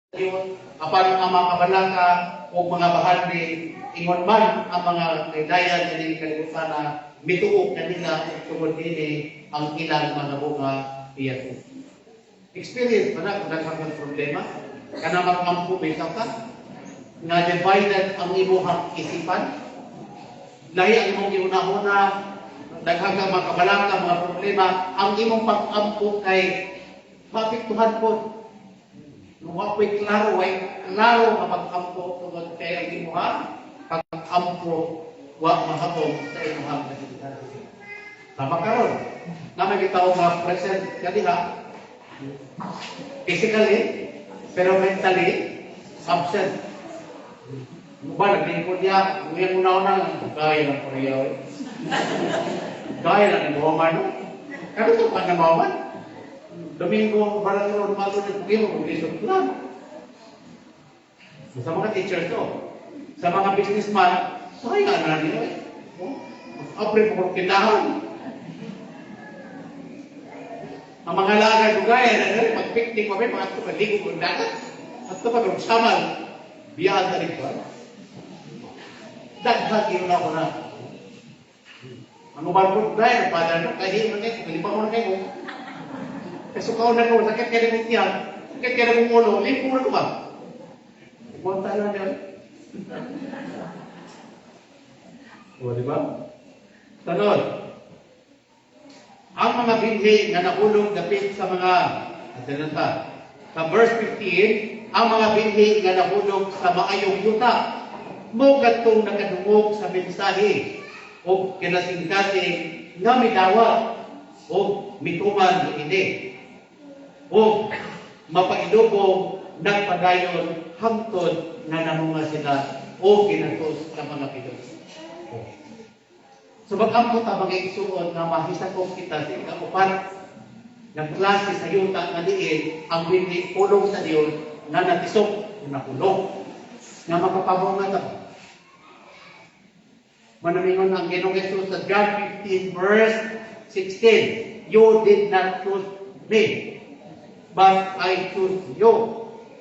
apan ang mga kabalaka o mga bahandi ingon man ang mga kaidayan din kalibutan na mituog kanila tungod dinhi ang ilang mga bunga iyan. Experience pa na kung nagkakang problema kana makampo bitaw ka nga divided ang imong isipan lahi ang imong giuna-una daghang mga kabalaka mga problema ang imong pag-ampo kay mapiktuhan po. Wapoy klaro nga pag-ampo tungod kay ang imuha pag-ampo wa mahapon sa imuhang kasigdaran. Tama karon. Naman kita nga present kadiha physically pero mentally absent. Ba naglingkod niya, ngayon una-una gaya ng Korea. Gaya ng Muhammad. Kano ito pa na Muhammad? Domingo, barang mo, lumato ng pagkimo, ulisot lang. Sa mga teacher to, sa mga businessman, sayang na nila eh. Apre po kong kinahon. Ang mga lagay ko gaya na nila, pag-picnic kami, mga ito paligo kong dagat. At ito pa kong samal, biyahan na rin ko. Dagdag yun ako na. Ang mobile group gaya, nagpadala na, kahit hindi mo na kayo, kalipa mo na kayo. Kasi kung na ko, sakit ka rin tiyan, sakit ka rin ulo, limpo na ko ba? Ipunta na niya. O, di ba? Tanod. Ang mga binhi na nahulog dapit sa mga, atinanta, sa verse 15, ang mga binhi na nahulog sa maayong yuta, mo katong nakadungog sa mensahe, o kinasingkasing nga midawa, o mituman ini. O mapaidubong nagpadayon hangtod na namunga sila o ginatos sa mga Pinoy. So mag-ampo ta mga igsuon nga mahisakop kita sa ikaupat ng klase sa yuta nga diin ang hindi pulong sa Dios na natisok na pulong nga makapabunga ta. Manamingon ang Ginoong Hesus sa John 15 verse 16, you did not choose me, but I chose you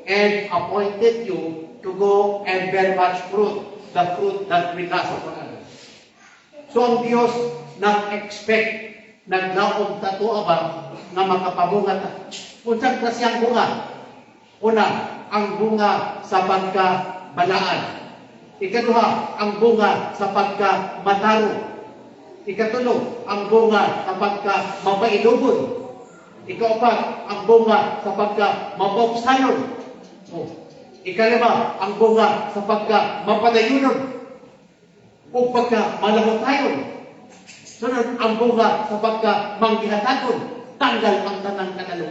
and appointed you to go and bear much fruit, the fruit that will last forever. So ang Diyos nag-expect, naglaog tato abang nga makapabunga ta. Unsang klase ang bunga? Una, ang bunga sa pagkabalaan. Ikaduha, ang bunga sa pagkamataro. Ikatulo, ang bunga sa pagkamapailugon. Ikaapat, ang bunga sa pagkamapopsanon. Ikalima, ang bunga sa pagkamapatayunon. O pagkamalahutayon. Sunod, ang bunga sa pagkamanggihatakon. Tanggal ang tanang kanalo.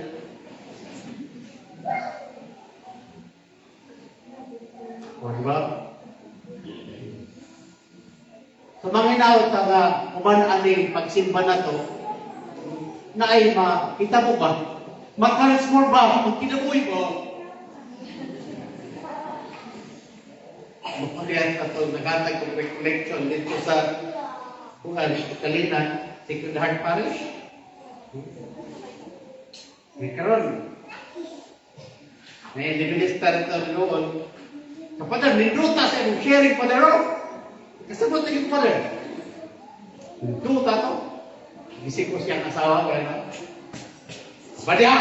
O, diba? Sa mga inaot nga uman-aning pagsimba na to, na ay makita mo ba? Mag-transform ba? Mag-kinabuhi mo? Magpalihan ka ito, nagatag kong recollection dito sa Kalinan, Sacred Heart Parish. May karon. May minister ito doon. Kapatid, minuta sa imong sharing pa daron. Kasabot na yung father. Minuta to. Gising ko siyang asawa ko na. Badya!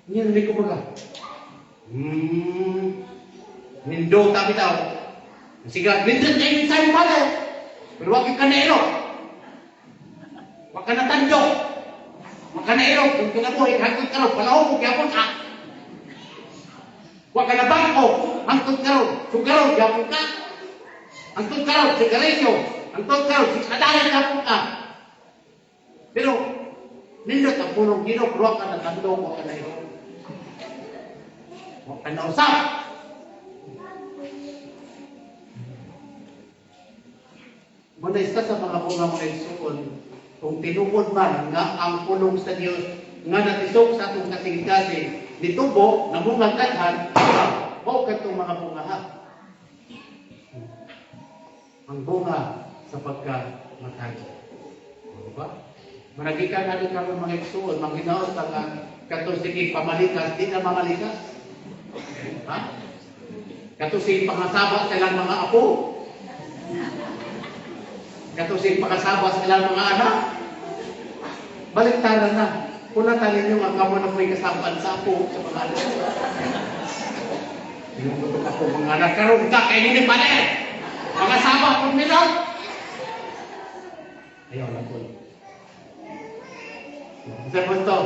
Ngayon, hindi ko baga. Nindo tabi tao. Sige, minsan kayo yung sa'yo father. Pero wag ka na ero. Wag ka na tando. Wag ka na ero. Kung kinabuhi, hangtod ka rin. Palahong mo, gyapon ka. Wag ka na bangko. Hangtod ka rin. Sugaron, gyapon ka. Hangtod ka rin. Sigarilyo. Hangtod ka rin. Sikadalan, gyapon ka. Pero, nindot ang punong gino, pero wag ka na tando. Wag ka na ero. Wag ka na usap. Muna isa sa mga bunga igsuon, kung tinuod man nga ang pulong sa Dios nga natisok sa atong kasing-kasing nitubo na bunga kadhan, o katong mga bunga ha. Ang bunga sa pagkamatay. Diba? Managikan natin karon mga igsuon, manghinaot ang katong sige pamalikas, di na mamalikas. Ha? Katusing pangasaba silang mga apo. Katusing pangasaba silang mga anak. Baliktaran na. Kung natalin nyo ang kamo na po'y kasabaan sa apo sa mga anak. Pinuputok ako mga anak. Karoon ka, kayo hindi pa rin. Pangasaba kung minag. Ayaw na po. Sa punto,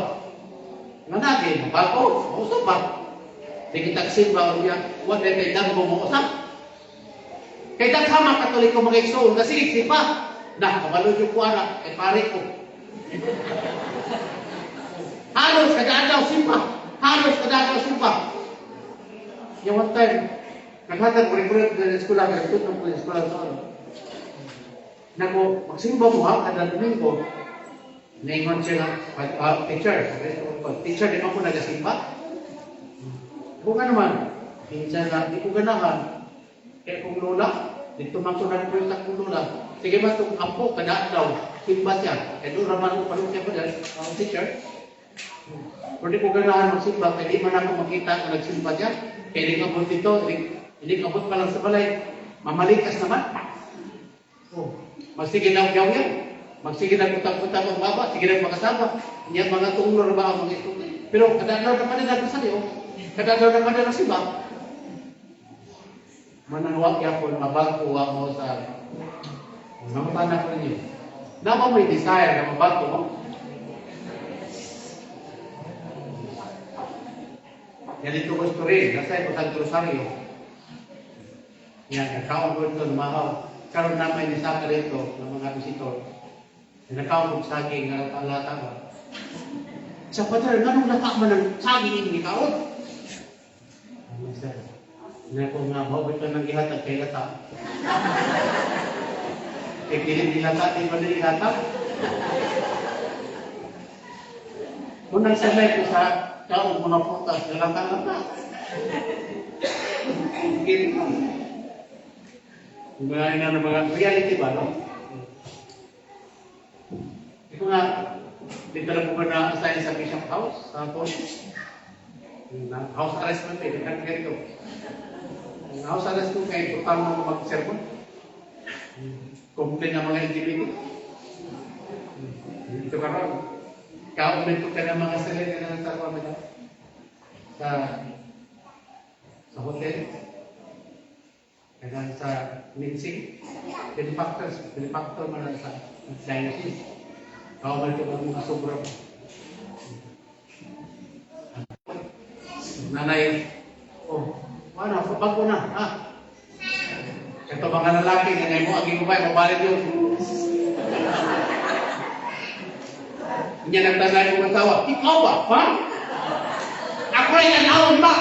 nanagin, bago, mausap ba? Di kita simba, huwag na kayo dami mo mausap. Kaya daghama Katoliko mga igsoon, kasi sipa, na, kabalod yung kuwara, kay pare ko. Halos kadadaw simpa, halos kadadaw simpa. Yung one time, naghatag kulit-kulit sa eskwela, nagtutong ko sa eskwela sa ano. Nako, magsimba mo ha, kada domingo. Naingon siya ng teacher. Teacher, di ba ko nagasimba? Kung nga naman, minsan na, di ko ganahan. Kaya kung lola, dito magsunan ko yung takong lola. Sige ba itong ampo, kada daw, simba siya. Kaya doon naman ko palong siya ba dyan, teacher. Kung di ko ganahan magsimba, kaya di man ako makita kung nagsimba siya. Kaya di kabot dito, hindi kabot pa lang sa balay. Mamalikas naman. Oh, magsige na yaw yan. Magsige na kutang-kutang ang baba, sige na makasama. Niya mga tunglo ba ang mga ito. Pero kadalaw naman na natin sa iyo. Kadalaw naman na si ba? Mananawag yapon, mabago mo sa namatanak ko ninyo. Dapat may desire na mabago mo. Yan ito ko story, nasa ito sa Rosario. Yan, nakaon ko ito, lumahaw. Karoon namin ni Saka rito, ng mga visitor. Nakaon ko saging, nalata ba? Sa Padre, ganun lata man ng saging ni kaon? Ano sir? Na ko nga, bawit ka ng ihatag kay lata. Kaya kilid ni lata, di ba na ihatag? Kung nagsanay ko sa kaon mga putas, nalata-lata. Kiri ko. Mga ina ng mga reality ba, no? Ito nga, dito lang po na-assign sa Bishop House, sa Police. House arrest man tayo, dito ganito. House arrest ko kayo, total mo mag-sermon. Complain ng mga LGBT. Dito ka ron. Ka-comment ko ka ng mga salita na nagtawa mo sa hotel. Kaya sa mincing, benefactor man sa diocese. Kau man ito kung sobra. Nanay, oh, ano, bago na, ha? Ito mga lalaki, nanay mo, aging mo ba, mabalit yun. Hindi nagtanay ko ng tawa, ikaw ba, ha? Ako ay nanawon ba?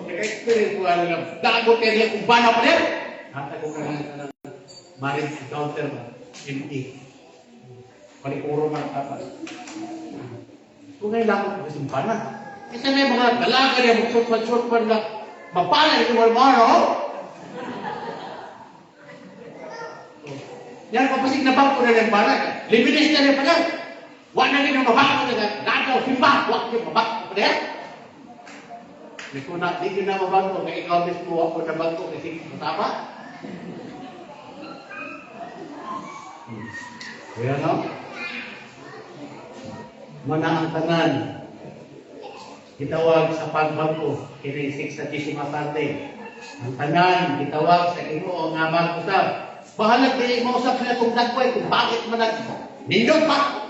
Nag-experience ko ano lang, dagot kayo niya kung bana pa rin. Hata ko ka marriage counter ba? MD. Palikuro man tapas. Kung ngayon lang ako kasimpanan. Kasi may mga dalaga niya magsurpan na mapala ito mga no? Yan, kapasig na bangko na ng balag. Limites na rin pa lang. Huwag na rin ang mabako na nagaw, simba. Huwag na mabako pa rin. Hindi ko na mabangko. Kaya ikaw mismo ako na bangko kasi matapa. Kaya no? Mana ang tanan. Kitawag sa pagbangko. Kinisik sa Jisima Sunday. Ang tanan, kitawag sa Ginoo nga mag-usap. Bahalag din mausap sila kung dagway, kung bakit man nindot pa.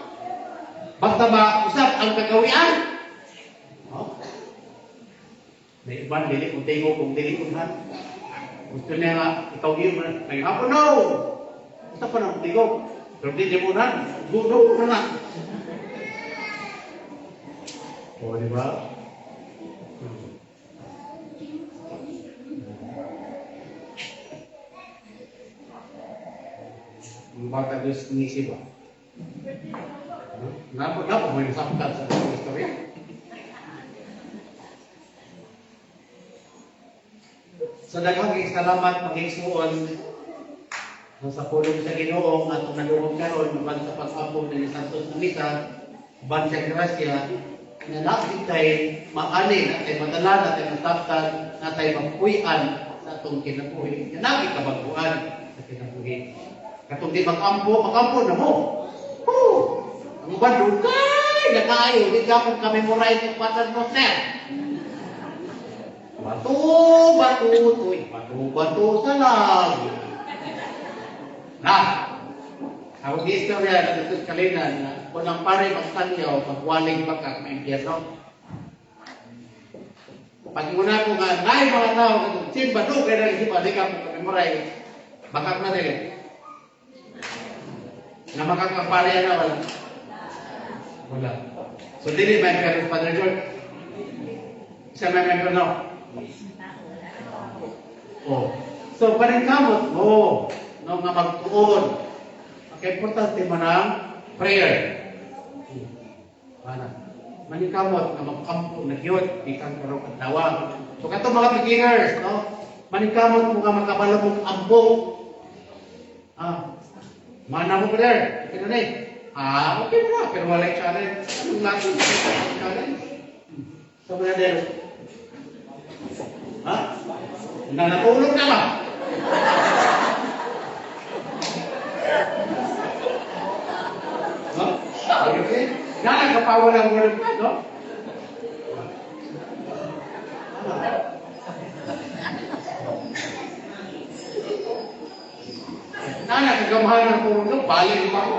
Basta mausap ang kagawian. No? May iban, dili kung tingo, kung dili kung han. Gusto niya nga, ikaw yun man. Naghapon, no! Gusto pa ng tingo. Pero di mo na, gudo na na. O, di ba? Ang bata Diyos nisi ba? Dapat may nasaktan sa istorya. Sa daghang salamat pag-igsuon sa pulong sa Ginoo at naluhog karon sa pag-apog ni Santos na Misa bansang grasya, na nakitay maani natay madala natay mataptan natay mapuy-an sa atong kinabuhi nga nagi kabaguan sa kinabuhi katong di makampo na mo ang badugay na kayo di ka kung ka-memorize ng pattern no sir bato sa lagi na ang istorya na ito kalinan na unang pare magtanyaw, pagwaling baka may impyerno. Pag muna ko nga, naay mga tao, simba, doon kaya nag-isipa, di ka po kamimuray, bakak na rin. Na makakapare na wala. Wala. So, dili ba yung parang Father George? Isa may member no? Oh. So, parin kamot, no nga magtuon. Kaya importante mo ng prayer. Mana? Manikamot na magkampo na yun, di kang karong katawang. So kato mga beginners, no? Manikamot mo nga makabalabog ambo. Mana mo brother? Okay na okay na, pero wala challenge. Anong lason? Challenge? So brother, natulog na ba? No? Okay? Nakakapower ang word of God, no? Nakakagamahan ng puro, no? Balik mo ako.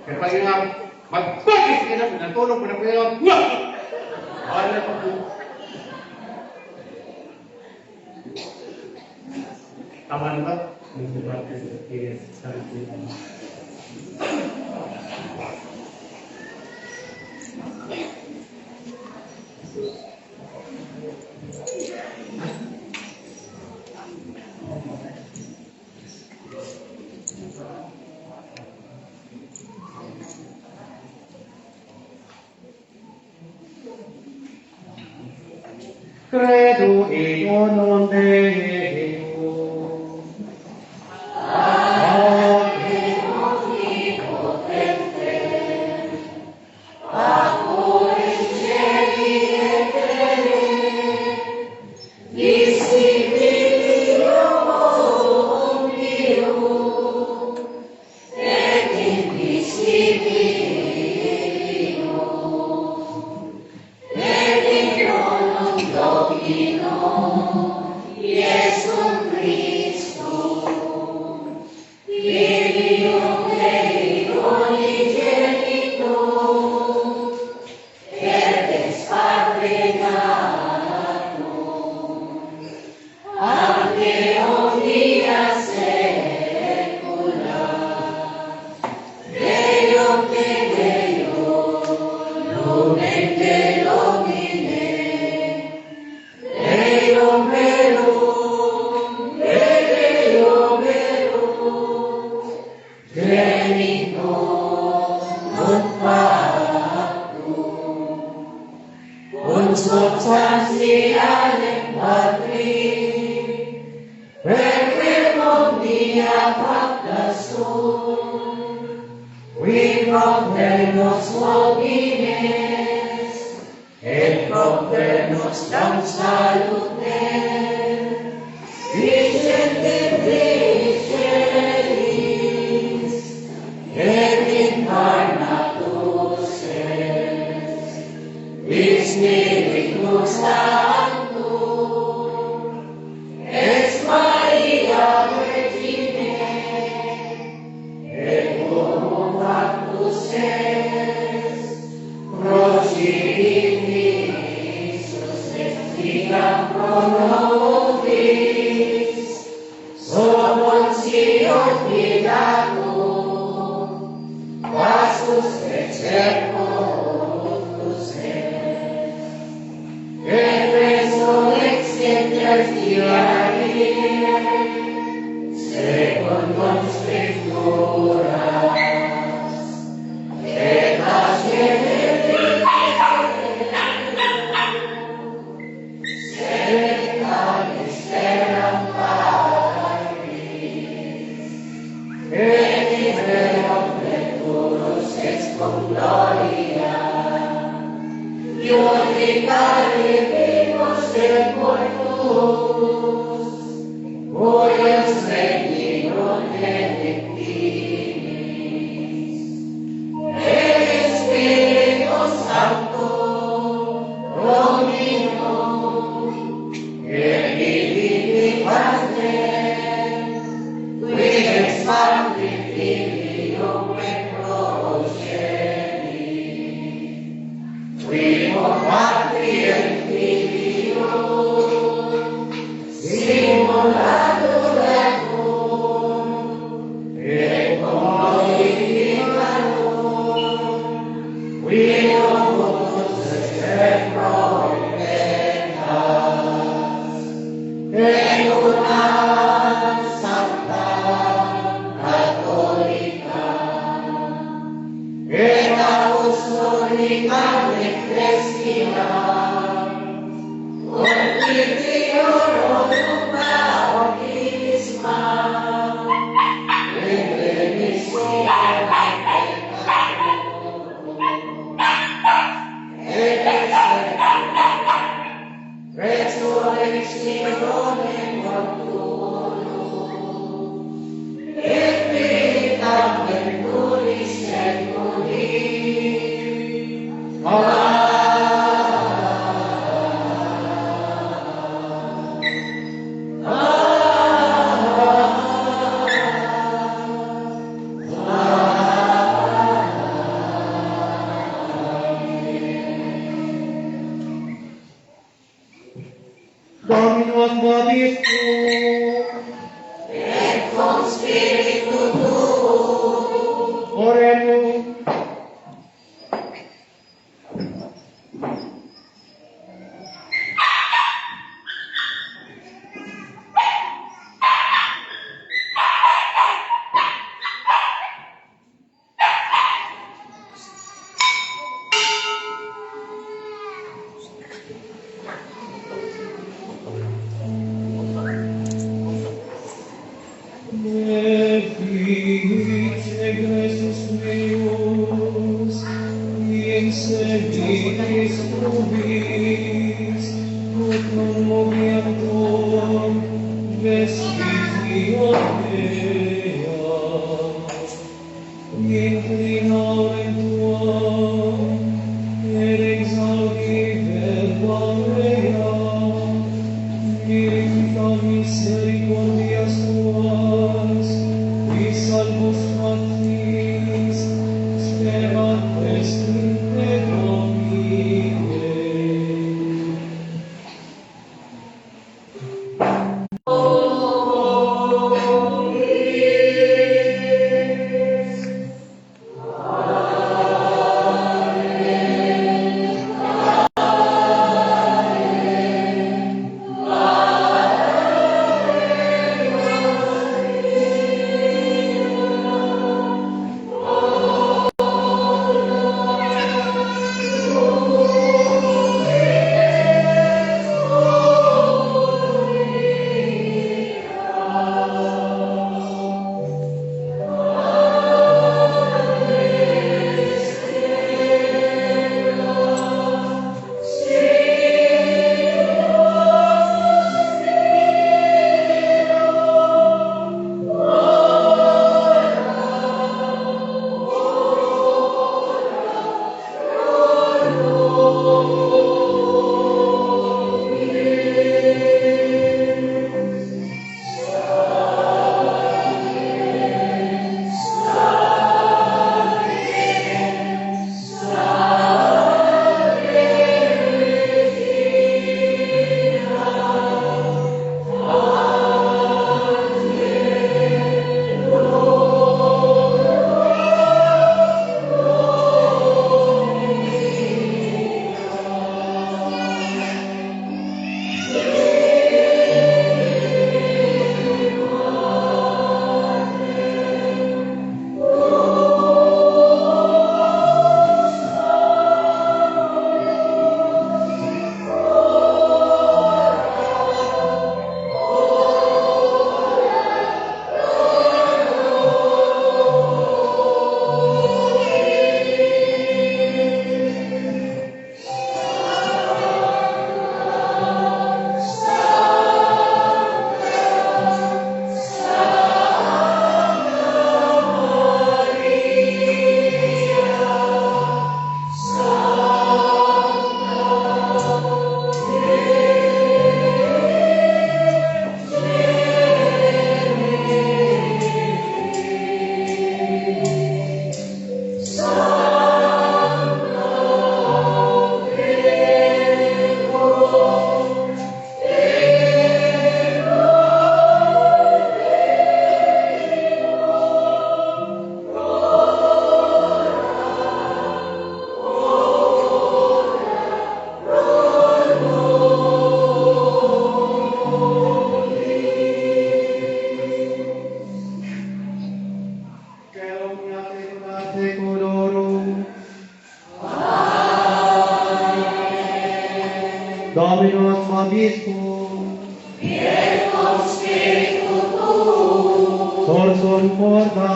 Kaya pag nga, mag-focus ka na, natulog mo na kayo, wala pa po. Tama na ba? Credo in unum Deo. Domino ad vobiscum. Oremus. Finis egresus meus, in sevitis nubis, ut non moviantur vestitio mea. Inclinarem tuam, et exaudi verba mea, mirifica misericordias tuas, qui salvus matris, sperat est in te Domine. vobiscum. Sorsum corda.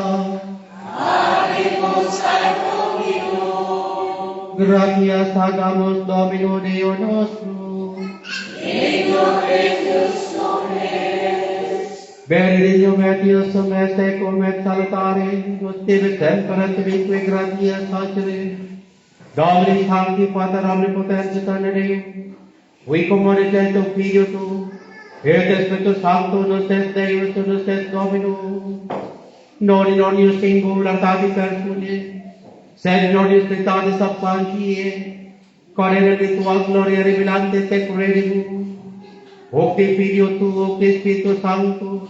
Gratias tagamus Domino Deo nostrum. Benedictum et Iusum et tecum et salutare, Gustibus temperat vique gratias facere. Domini Sancti Pater Omnipotens Eterne Deum, qui commodicet Filio tu, et Spiritus Sancto nos est Deus, nos est Dominus, non in omnius singularitatis persone, sed in omnius tritatis substantiae, quae de tua gloria revelantes et credibus, Octe Filio tu, octe Spiritus Sancto,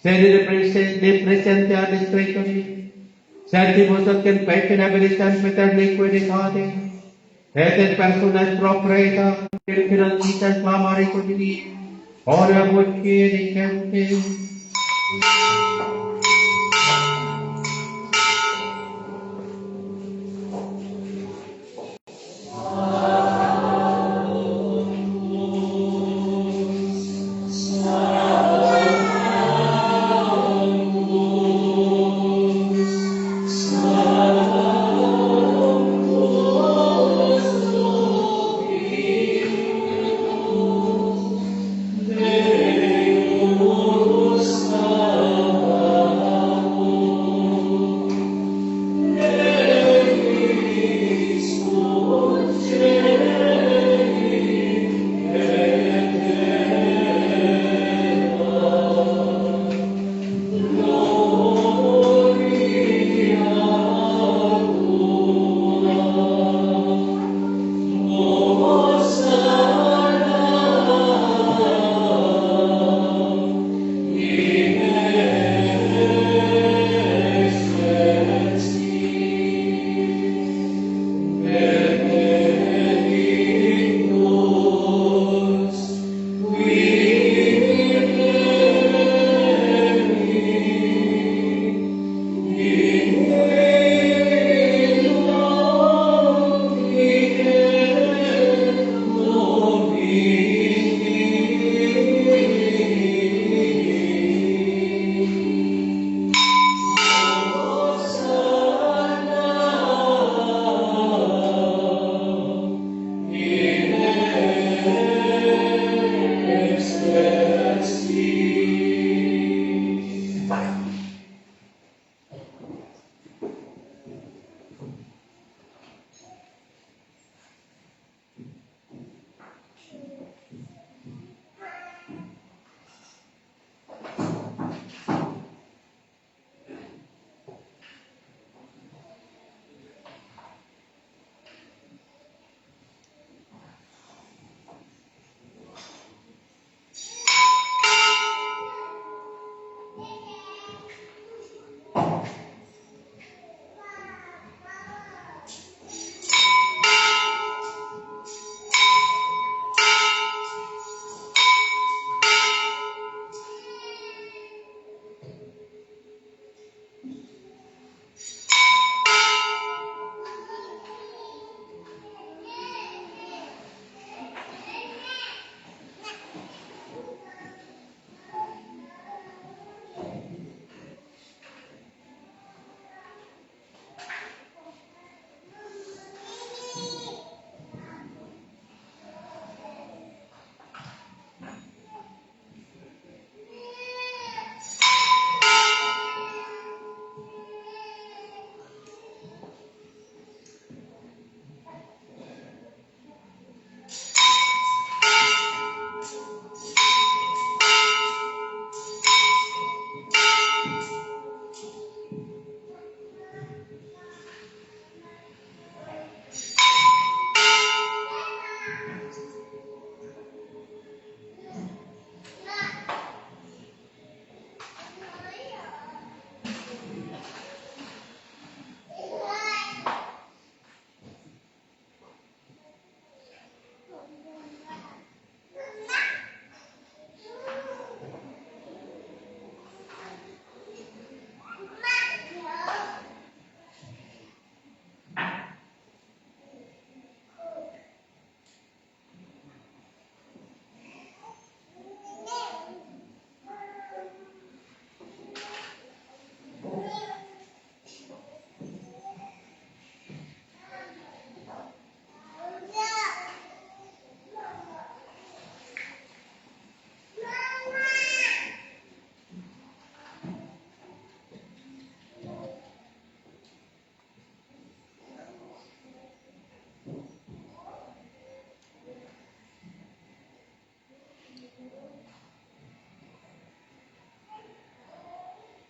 sede de presente ad discretori, Sentibus et confecten abilis sempeternique decade, et in personas propreta, in financitas clamare codini, ora voce dicente. Deus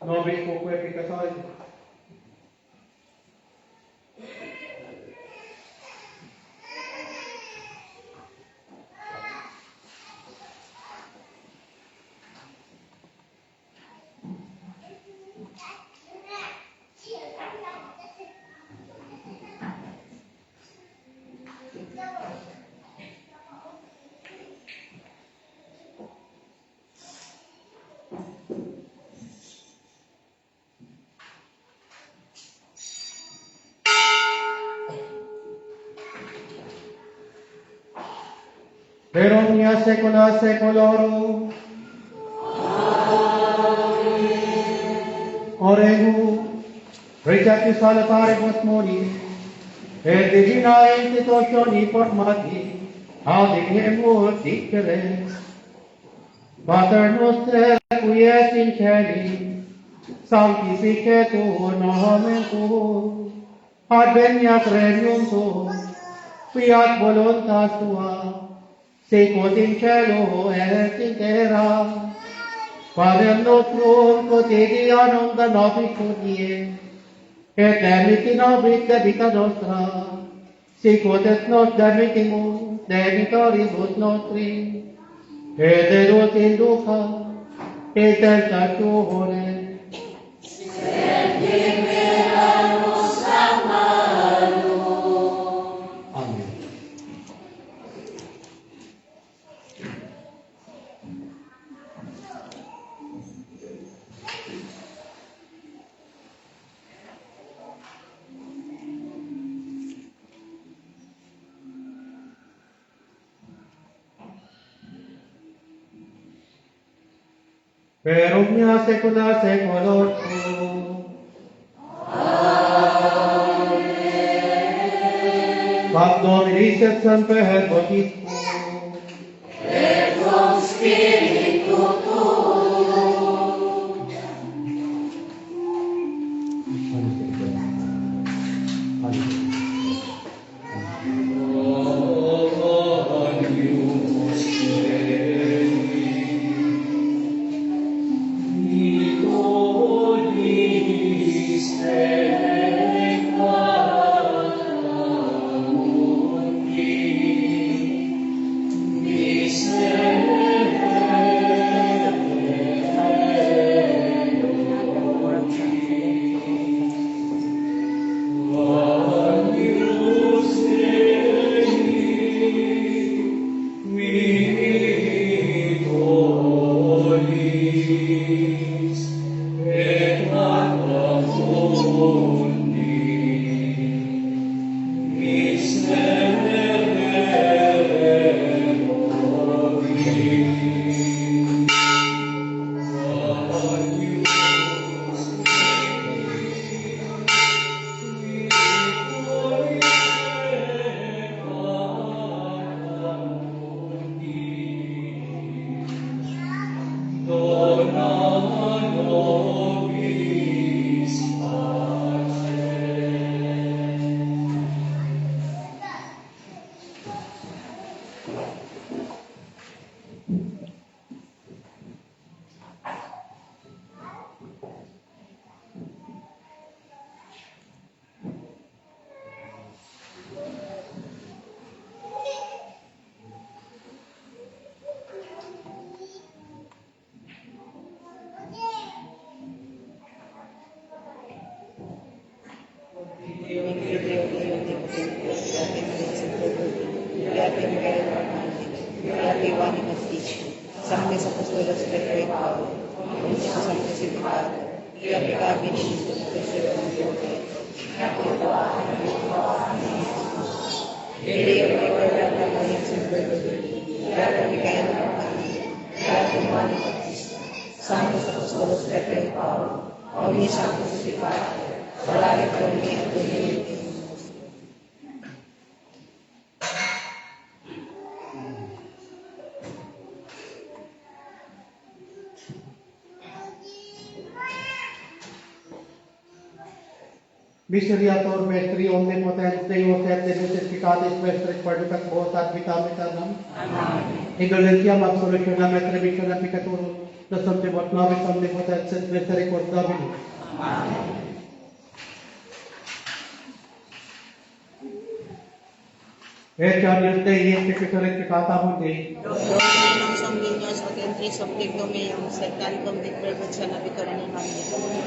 nobis quoque efficacy. Per omnia saecula saeculorum. Oremus, receptis salutaribus moni, et divina institutioni formati, audigemus dicere. Pater noster, qui es in celi, sanctificetur nomen tuum, adveniat regnum tuum, fiat voluntas tua, sicut in cielo et in terra. Panem nostrum quotidianum da nobis hodie, et debiti nobis debita nostra, sicut et nos debitimus debitoribus nostri, et ne nos induca in tentatione, sed libera nos a malo. Amen. Per omnia saecula saeculorum. Amen. Pax Dominis et semper vobiscum. Et cum spiritu tuum. Sanctis Apostolos Petri Pauli, Omnis Sanctificator, et applicabilis Christus Sanctus Apostolos Petri Pauli, Omnis Sanctificator, orare pro me et Domini. Miseriator vestri omnipotens Deus et de necessitatis vestris perducat vos ad vitam aeternam. Amen. Indulgentiam absolutionem et remissionem peccatorum. the Supreme Navi Omnipotence and Misericord Domini. Etiam Dei et Picatorectata Mundi, Dominum Somnius ut entris opticum meum, sed tantum dit perversa navitor in hamne.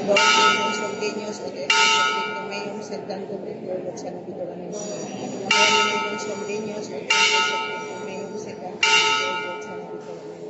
Dominum Somnius ut entris opticum meum, sed tantum dit perversa navitor in hamne. Dominum Somnius ut entris opticum meum, sed tantum dit perversa navitor in hamne.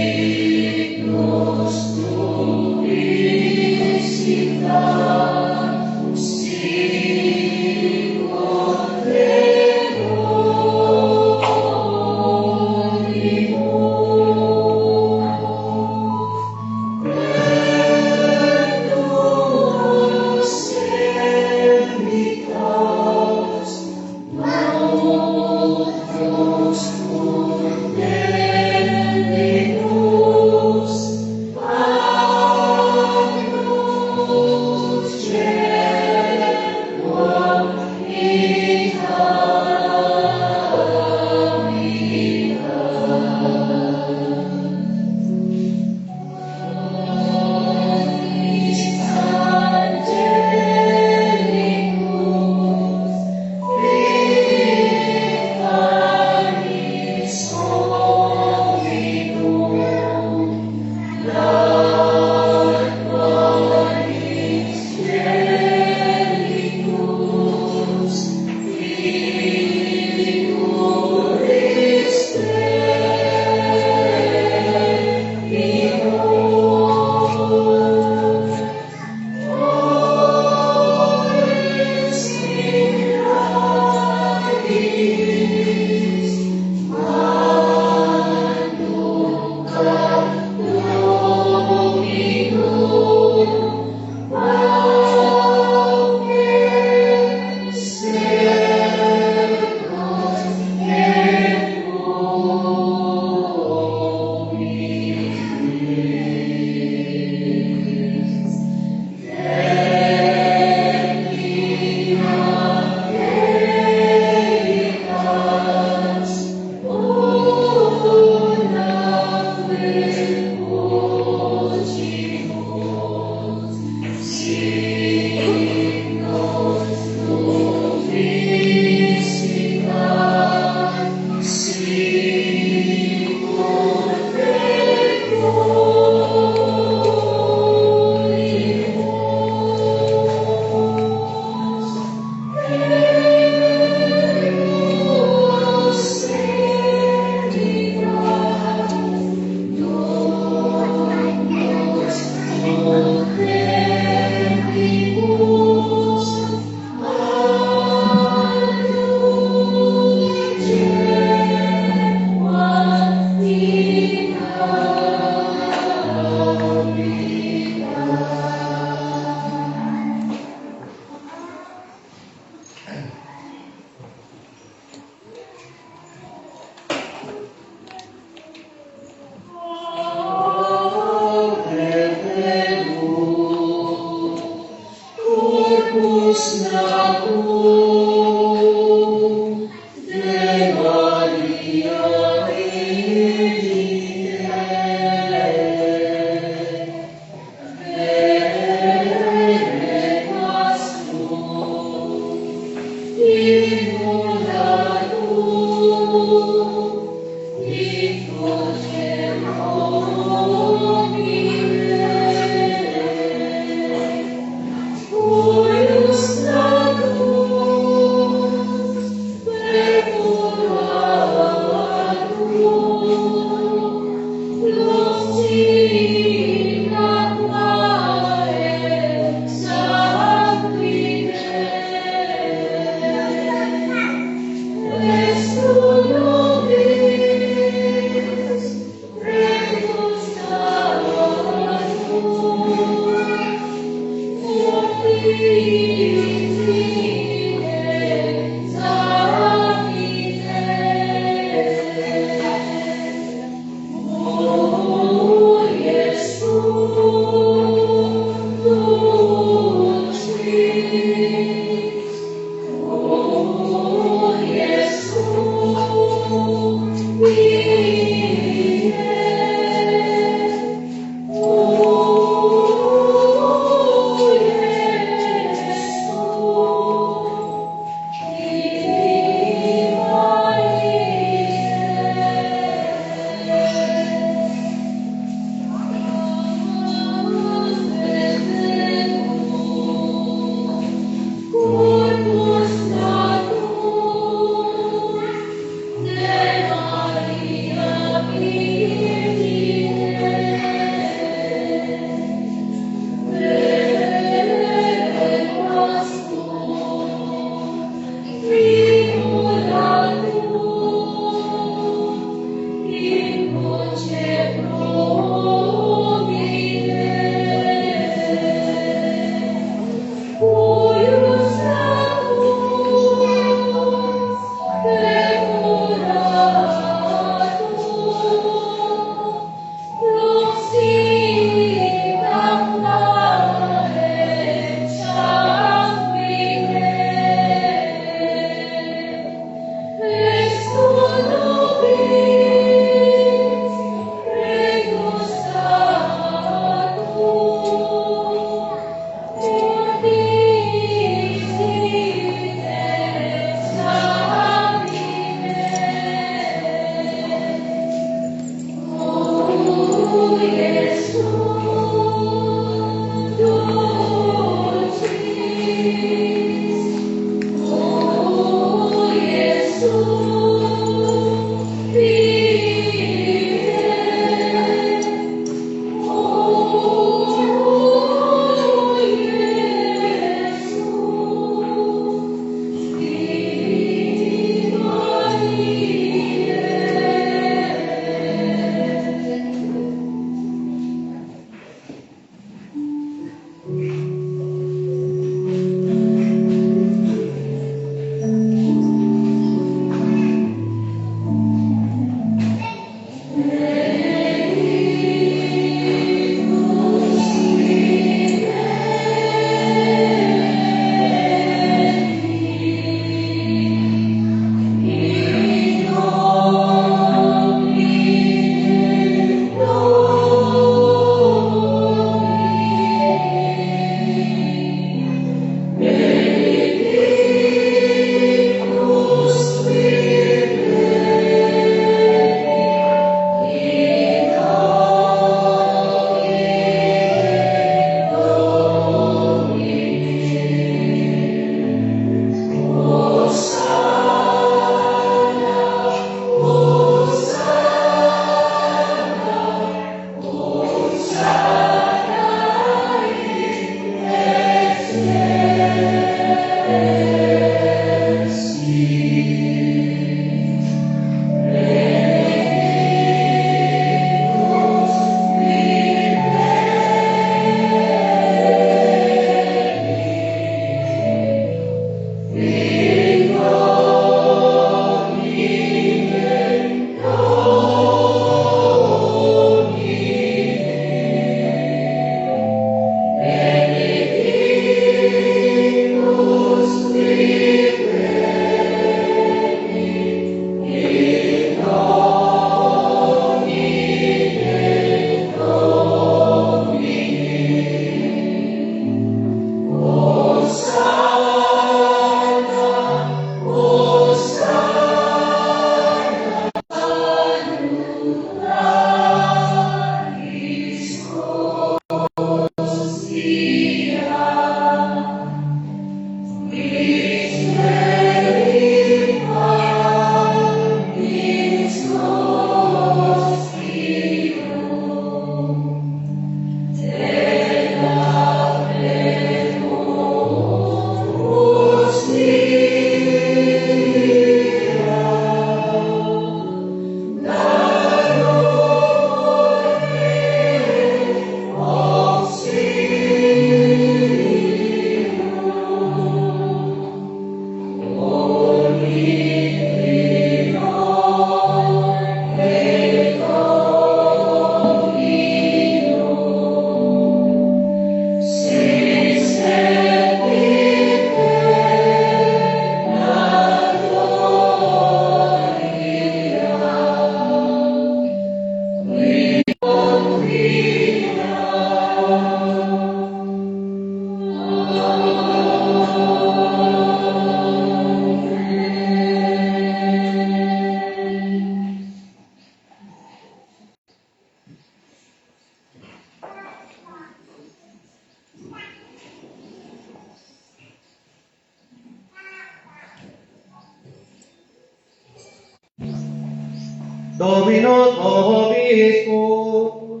Dominus vobiscum.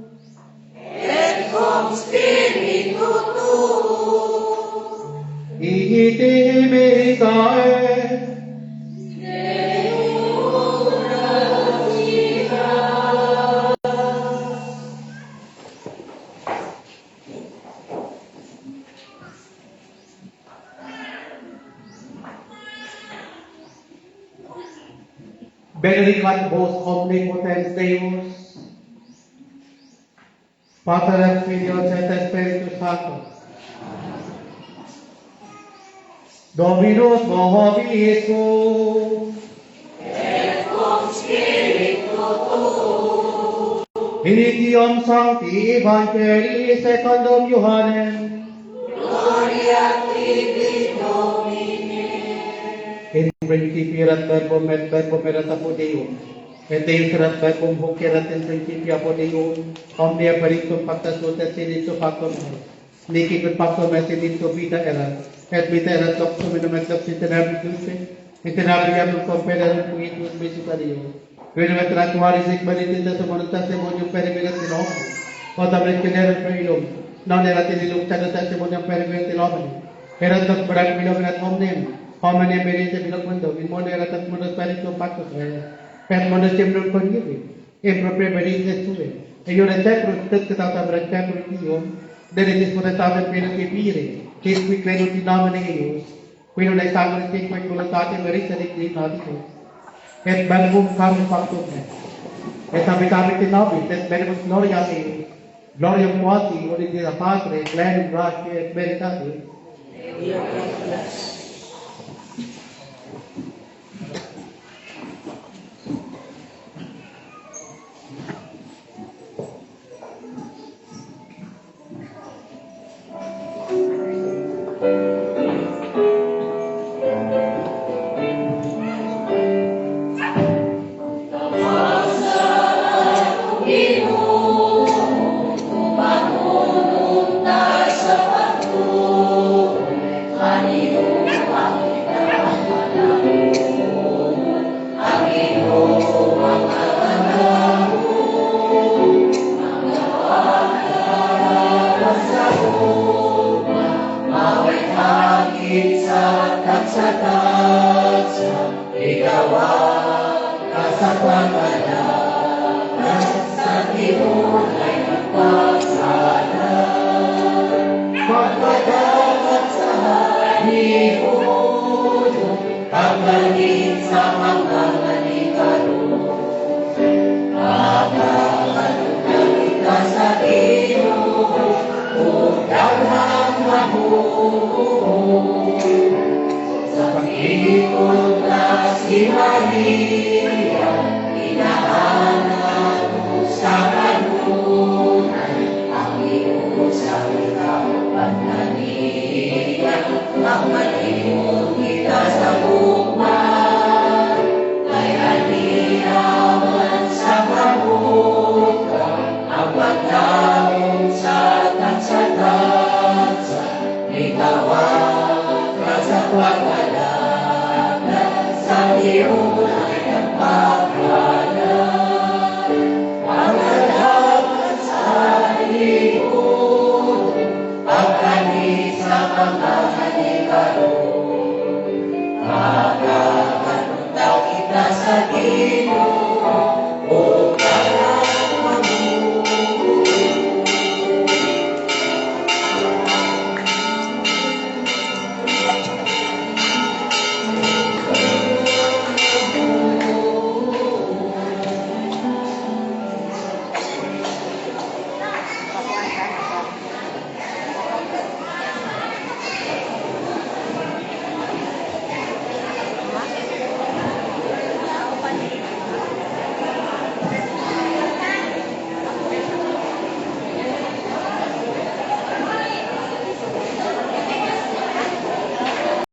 Et cum spiritu tuo. Iti Michael. Benedicat vos omnipotens Deus, Pater et Filius et Spiritus Sanctus. Dominus vobiscum. Et cum spiritu tuo. Initium Sancti Evangelii secundum Iohannem. Gloria tibi, Domine. In principio erat verbum et verbum erat apud Deum. Et Deus erat verbum hoc erat in principio apud Deum. Omnia perictum pacta sunt et sinitio pactum est. Nihil quid pactum est sinitio vita erat. Et vita erat lux hominum et lux iterum dulce. Iterum compederum cuitus visita Deo. Venum et ratuaris hic benedicta voluntas demonium periverat in homine. Quod abret generum perium. Non erat in illum testimonium periverat in homine. Erat doc brac milum et omnem. Hominem benedicta bilog mundo, in modo erat et mundos peritum pactus est. Et mundos temnum congivi. Impropria benedicta sue. Eione tecrus tectata brac tecrutium. Denitis potestatem penitipire. Tis qui credut in nomine eius. Qui non est sanguis tic quid voluntatem merita dignitatis. Et verbum carum pactum est. Et habitavit in nobis, et verbum gloria eius. Gloriam quasi unity a Patre, plenum gratia et veritatis. Dio gratias. Kita sa Diyos.